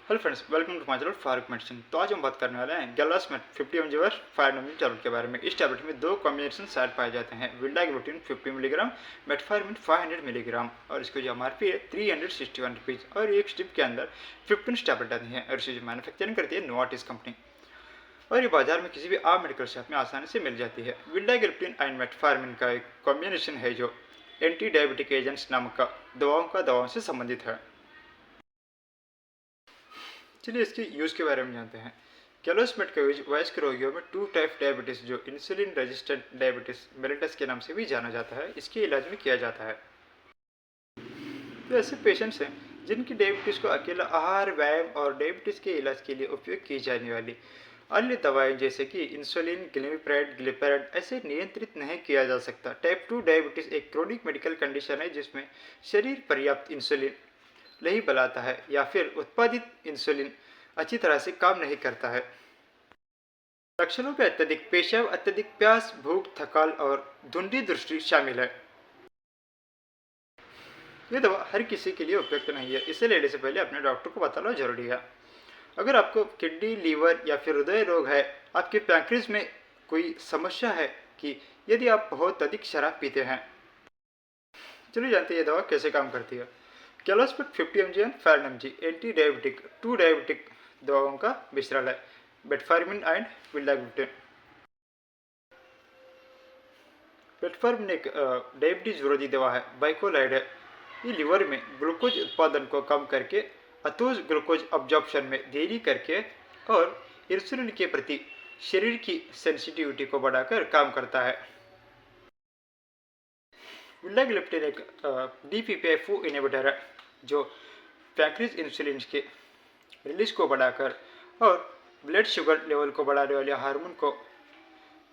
Hello friends, welcome to my channel Farooq medicine. तो आज हम बात करने वाले हैं गैलास्मेट 50 mg 5 mg टैबलेट के बारे में। इस टैबलेट में दो कॉम्बिनेशन साइड पाए जाते हैं, विल्डाग्लूटिन 50 mg, मेटफॉर्मिन 500 mg, और इसकी जो एमआरपी है 361 रुपीज़, और एक स्ट्रिप के अंदर 15 टैबलेट आती हैं, और इसे जो मैन्युफैक्चरिंग करती है नोवार्टिस कंपनी, और ये बाजार में किसी भी आम मेडिकल शॉप में आसानी से मिल जाती है। विल्डाग्लूटिन एंड मेटफॉर्मिन का एक कॉम्बिनेशन है जो एंटी डायबिटिक एजेंट्स नामक दवाओं से संबंधित है। चलिए इसके यूज़ के बारे में जानते हैं। गैलास्मेट का यूज वयस्क रोगियों में 2 टाइप डायबिटीज़ जो इंसुलिन रेजिस्टेंट डायबिटीज़ मेलिटस के नाम से भी जाना जाता है, इसके इलाज में किया जाता है। तो ऐसे पेशेंट्स हैं जिनकी डायबिटीज़ को अकेला आहार, व्यायाम और डायबिटीज़ के इलाज के लिए उपयोग की जाने वाली अन्य दवाएं जैसे कि इंसुलिन, ग्लिपेराइड ऐसे नियंत्रित नहीं किया जा सकता। टाइप 2 डायबिटीज़ एक क्रोनिक मेडिकल कंडीशन है जिसमें शरीर पर्याप्त इंसुलिन नहीं बनाता है या फिर उत्पादित इंसुलिन अच्छी तरह से काम नहीं करता है। लक्षणों में अत्यधिक पेशाब, अत्यधिक प्यास, भूख, थकान और धुंधली दृष्टि शामिल है। ये दवा हर किसी के लिए उपयुक्त नहीं है, इसे लेने से पहले अपने डॉक्टर को बताना जरूरी है। अगर आपको किडनी, लीवर या फिर हृदय रोग है, आपके पैंक्रियाज में कोई समस्या है, कि यदि आप बहुत अधिक शराब पीते हैं। चलिए जानते हैं ये दवा कैसे काम करती है। गैलास्मेट 50 mg and 5 mg anti diabetic 2 diabetic दवाओं का मिश्रण है, मेटफॉर्मिन एंड विल्डाग्लूटिन। मेटफॉर्मिन एक डायबिटीज विरोधी दवा है, बाइकोलाइड है। ये लिवर में ग्लूकोज उत्पादन को कम करके अतुज ग्लूकोज अब्जॉर्प्शन में देरी करके और इंसुलिन के प्रति शरीर की सेंसिटिविटी को बढ़ाकर काम करता है। विल्डाग्लूटिन एक DPP-4 इनहिबिटर है जो पैंक्रियाज इंसुलिन के रिलीज को बढ़ाकर और ब्लड शुगर लेवल को बढ़ाने वाले हार्मोन को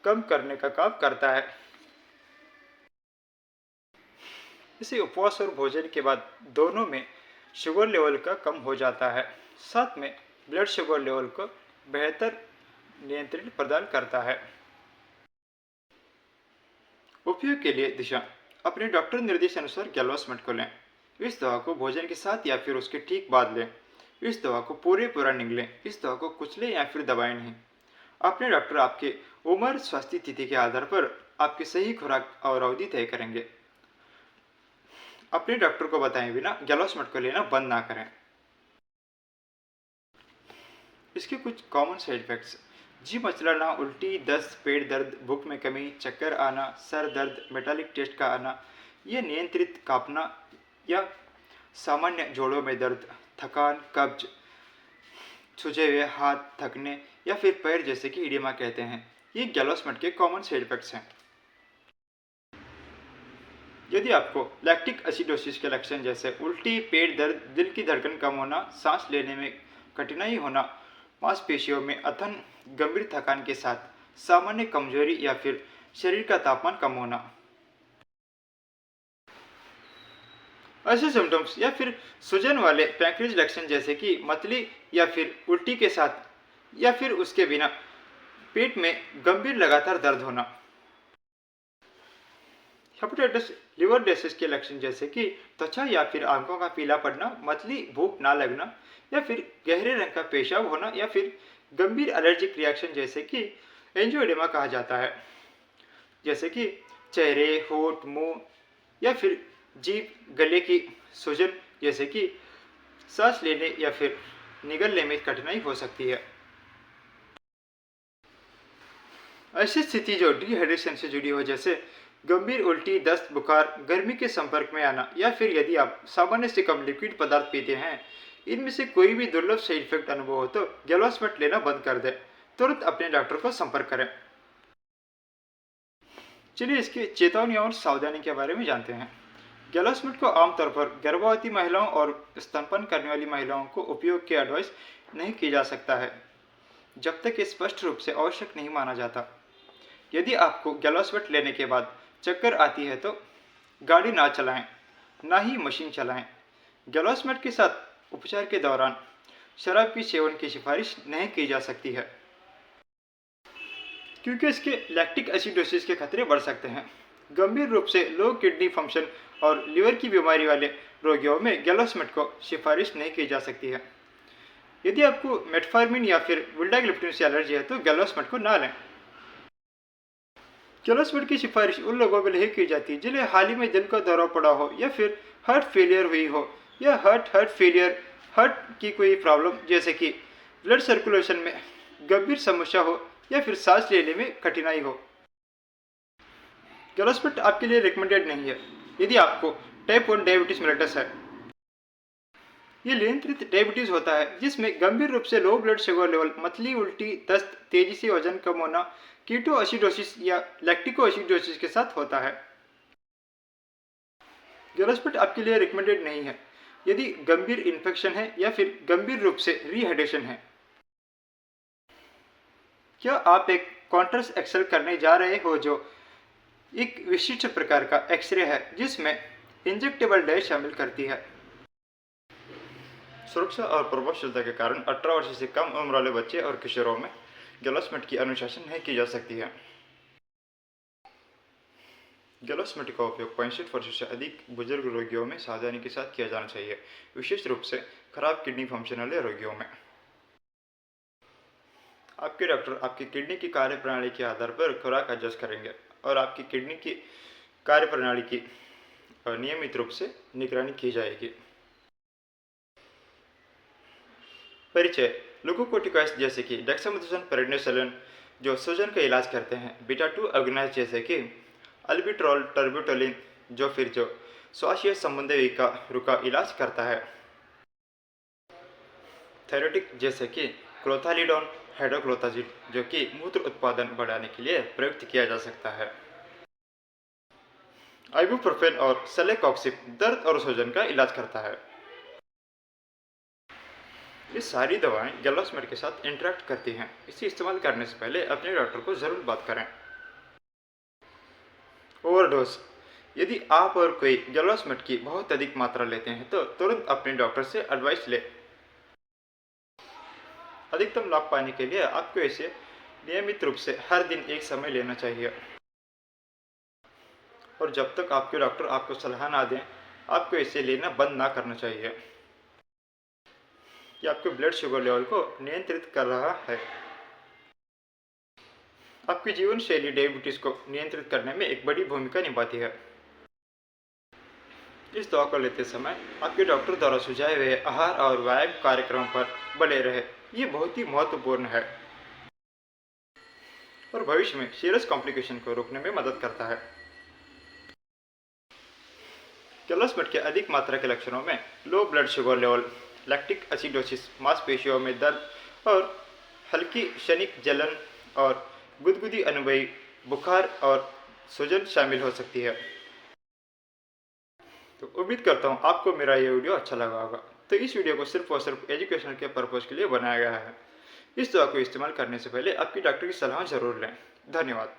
कम करने का काम करता है। इसे उपवास और भोजन के बाद दोनों में शुगर लेवल का कम हो जाता है, साथ में ब्लड शुगर लेवल को बेहतर नियंत्रण प्रदान करता है। उपयोग के लिए दिशा: अपने डॉक्टर निर्देश अनुसार गैलास्मेट को लें। इस दवा को भोजन के साथ या फिर उसके ठीक बाद लें। इस दवा को पूरा निगलें। इस दवा को कुचलें या फिर दबाएं नहीं। अपने डॉक्टर आपके उम्र, स्वास्थ्य स्थिति के आधार पर आपकी सही खुराक और अवधि तय करेंगे। अपने डॉक्टर को बताए बिना गैलास्मेट को लेना बंद ना करें। इसके कुछ कॉमन साइड इफेक्ट्स: जी मचलाना, उल्टी, दस्त, पेट दर्द, भूख में कमी, चक्कर आना, सर दर्द, मेटालिक टेस्ट का आना, यह नियंत्रित कांपना या सामान्य जोड़ों में दर्द, थकान, कब्ज, सूजे हुए हाथ, थकने या फिर पैर जैसे कि इडिमा कहते हैं, ये गैलास्मेट के कॉमन साइड इफेक्ट्स हैं। यदि आपको लैक्टिक एसिडोसिस के लक्षण जैसे उल्टी, पेट दर्द, दिल की धड़कन कम होना, सांस लेने में कठिनाई होना, मांसपेशियों में अथन, गंभीर थकान के साथ सामान्य कमजोरी या फिर शरीर का तापमान कम होना, ऐसे सिम्टम्स या फिर सूजन वाले पैंक्रियाज लक्षण जैसे कि मतली या फिर उल्टी के साथ या फिर उसके बिना पेट में गंभीर लगातार दर्द होना, हेपेटाइटिस लिवर डिसीज के लक्षण जैसे कि त्वचा या फिर आंखों का पीला पड़ना, मतली, भूख ना लगना या फिर गहरे रंग का पेशाब होना या फिर गंभीर एलर्जिक रिएक्शन जैसे कि एंजियोडेमा कहा जाता है, जैसे कि चेहरे, होठ, मुंह या फिर जीभ, गले की सूजन जैसे कि सांस लेने या फिर निगलने में कठिनाई हो सकती है। ऐसी स्थिति जो डिहाइड्रेशन से जुड़ी हो, जैसे गंभीर उल्टी, दस्त, बुखार, गर्मी के संपर्क में आना या फिर यदि आप सामान्य से कम लिक्विड पदार्थ पीते हैं, इनमें से कोई भी दुर्लभ साइड इफेक्ट अनुभव हो तो गैलास्मेट लेना बंद कर दें। तुरंत अपने डॉक्टर को संपर्क करें। चलिए इसकी चेतावनी और सावधानी के बारे में जानते हैं। गैलास्मेट को आमतौर पर गर्भवती महिलाओं और स्तनपान करने वाली महिलाओं को उपयोग की एडवाइस नहीं की जा सकता है जब तक ये स्पष्ट रूप से आवश्यक नहीं माना जाता। यदि आपको गैलास्मेट लेने के बाद चक्कर आती है तो गाड़ी ना चलाएं, ना ही मशीन चलाएं। गैलास्मेट के साथ उपचार के दौरान शराब की सेवन की सिफारिश नहीं की जा सकती है क्योंकि इसके लैक्टिक एसिडोसिस के खतरे बढ़ सकते हैं। गंभीर रूप से लो किडनी फंक्शन और लीवर की बीमारी वाले रोगियों में गैलास्मेट को सिफारिश नहीं की जा सकती है। यदि आपको मेटफॉर्मिन या फिर विल्डाग्लिप्टिन से एलर्जी है तो गैलोस्मेट को ना लें। गैलोस्मेट की सिफारिश उन लोगों के लिए की जाती है जिन्हें हाल ही में दिल का दौरा पड़ा हो या फिर हार्ट फेलियर हुई हो या हार्ट की कोई प्रॉब्लम जैसे कि ब्लड सर्कुलेशन में गंभीर समस्या हो या फिर सांस लेने में कठिनाई हो। गैलोस्मेट आपके लिए रिकमेंडेड नहीं है यदि आपको टाइप 1 डायबिटीज मेलिटस है। ये नियंत्रित डायबिटीज होता है जिसमें गंभीर रूप से लो ब्लड शुगर लेवल, मतली, उल्टी, दस्त, तेजी से वजन कम होना, कीटो एसिडोसिस या लैक्टिको एसिडोसिस के साथ होता है। गैलोस्मेट आपके लिए रिकमेंडेड नहीं है यदि गंभीर इन्फेक्शन है या फिर गंभीर रूप से रिहाइड्रेशन है। क्या आप एक कॉन्ट्रास्ट एक्सेल करने जा रहे हो जो एक विशिष्ट प्रकार का एक्सरे है जिसमें इंजेक्टेबल डाई शामिल करती है। सुरक्षा और प्रभावशीलता के कारण 18 वर्ष से कम उम्र वाले बच्चे और किशोरों में गैलोस्मेट की अनुशासन नहीं की जा सकती है। गैलोस्मेट का उपयोग 65 वर्षों से अधिक बुजुर्ग रोगियों में सावधानी के साथ किया जाना चाहिए, विशेष रूप से खराब किडनी फंक्शन वाले रोगियों में। आपके डॉक्टर आपकी किडनी की कार्यप्रणाली के आधार पर खुराक एडजस्ट करेंगे और आपकी किडनी की कार्यप्रणाली की नियमित रूप से निगरानी की जाएगी। परिचय: ग्लूकोकोर्टिकॉइड्स जैसे कि डेक्सामेथासोन, प्रेडनिसोलोन जो सूजन का इलाज करते हैं, बीटा 2 अगोनिस्ट जैसे कि अल्बिट्रॉल, टर्बिटोलिन जो श्वासीय संबंधी का इलाज करता है, थेरेटिक जैसे कि क्लोथालिडोन, हाइड्रोक्लोथाजिड जो कि मूत्र उत्पादन बढ़ाने के लिए प्रयुक्त किया जा सकता है, आइबुप्रोफेन और सेलेकॉक्सिब दर्द और सूजन का इलाज करता है। ये सारी दवाएं गैलोस्मेट के साथ इंटरेक्ट करती हैं। इसे इस्तेमाल करने से पहले अपने डॉक्टर को जरूर बात करें। ओवरडोज: यदि आप और कोई गैलोस्मेट की बहुत अधिक मात्रा लेते हैं तो तुरंत अपने डॉक्टर से एडवाइस लें। अधिकतम लाभ पाने के लिए आपको इसे नियमित रूप से हर दिन एक समय लेना चाहिए और जब तक आपके डॉक्टर आपको सलाह ना दें आपको इसे लेना बंद ना करना चाहिए। यह आपके ब्लड शुगर लेवल को नियंत्रित कर रहा है। आपकी जीवन शैली डायबिटीज को नियंत्रित करने में एक बड़ी भूमिका निभाती है। इस दवा को लेते समय आपके डॉक्टर द्वारा सुझाए हुए आहार और व्यायाम कार्यक्रम पर बने रहे, ये बहुत ही महत्वपूर्ण है और भविष्य में सीरियस कॉम्प्लिकेशन को रोकने में मदद करता है। गैलोस्मेट के अधिक मात्रा के लक्षणों में low blood sugar level, lactic acidosis, मांसपेशियों में दर्द और हल्की क्षणिक जलन और गुदगुदी अनुभवी बुखार और सूजन शामिल हो सकती है। तो उम्मीद करता हूँ आपको मेरा ये वीडियो अच्छा लगा होगा। तो इस वीडियो को सिर्फ और सिर्फ एजुकेशन के पर्पज़ के लिए बनाया गया है। इस दवा को इस्तेमाल करने से पहले आपकी डॉक्टर की सलाह जरूर लें। धन्यवाद।